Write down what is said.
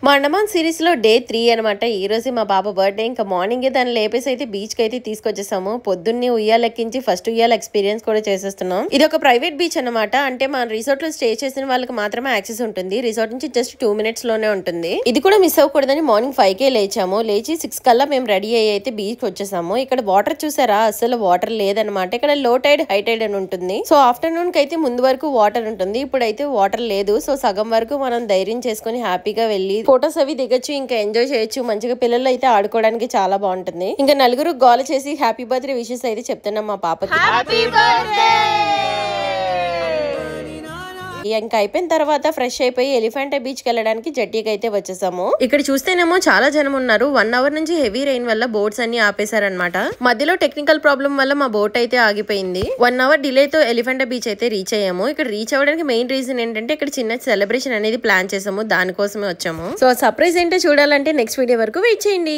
మా అండమాన్ సిరీస్ లో డే 3 అనమాట. ఈ రోజు మా పాప బర్త్డే. ఇంకా మార్నింగ్ దాన్ని లేపేసి అయితే బీచ్ కి అయితే తీసుకొచ్చేసాము. పొద్దున్నే ఉయ్యాలెక్కించి ఫస్ట్ ఉయ్యాల ఎక్స్పీరియన్స్ కూడా చేసేస్తున్నాం. ఇది ఒక ప్రైవేట్ బీచ్ అనమాట. అంటే మన రిసార్ట్ లో స్టే చేసిన వాళ్ళకి మాత్రమే యాక్సెస్ ఉంటుంది. రిసార్ట్ నుంచి జస్ట్ 2 minutes లోనే ఉంటుంది. ఇది కూడా మిస్ అవ్వకూడదని మార్నింగ్ 5 లేచాము. లేచి 6 కల్లా మేము రెడీ అయ్యి అయితే బీచ్ కి వచ్చేసాము. ఇక్కడ వాటర్ చూసారా, అసలు వాటర్ లేదనమాట. ఇక్కడ లో టైడ్ హై టైడ్ అని ఉంటుంది. సో ఆఫ్టర్నూన్ కి అయితే ముందు వరకు వాటర్ ఉంటుంది. ఇప్పుడైతే వాటర్ లేదు. సో సగం వరకు మనం ధైర్యం చేసుకుని హ్యాపీగా వెళ్ళి ఫోటోస్ అవి దిగొచ్చు, ఇంకా ఎంజాయ్ చేయొచ్చు. మంచిగా పిల్లలు అయితే ఆడుకోవడానికి చాలా బాగుంటుంది. ఇంకా నలుగురు గోల చేసి హ్యాపీ బర్త్డే విషెస్ అయితే చెప్తున్నాం మా పాపకి. ఇంకా అయిపోయిన తర్వాత ఫ్రెష్ అయిపోయి ఎలిఫెంటా బీచ్ కి వెళ్ళడానికి జట్టీకి అయితే వచ్చేసాము. ఇక్కడ చూస్తేనేమో చాలా జనం ఉన్నారు. 1 hour నుంచి హెవీ రెయిన్ వల్ల బోట్స్ అన్ని ఆపేశారనమాట. మధ్యలో టెక్నికల్ ప్రాబ్లం వల్ల మా బోట్ అయితే ఆగిపోయింది. 1 hour డిలే తో ఎలిఫెంటా బీచ్ అయితే రీచ్ అయ్యాము. ఇక్కడ రీచ్ అవ్వడానికి మెయిన్ రీజన్ ఏంటంటే ఇక్కడ చిన్న సెలబ్రేషన్ అనేది ప్లాన్ చేసాము. దానికోసమే వచ్చాము. సో సర్ప్రైజ్ ఏంటో చూడాలంటే నెక్స్ట్ వీడియో వరకు వెయిట్ చేయండి.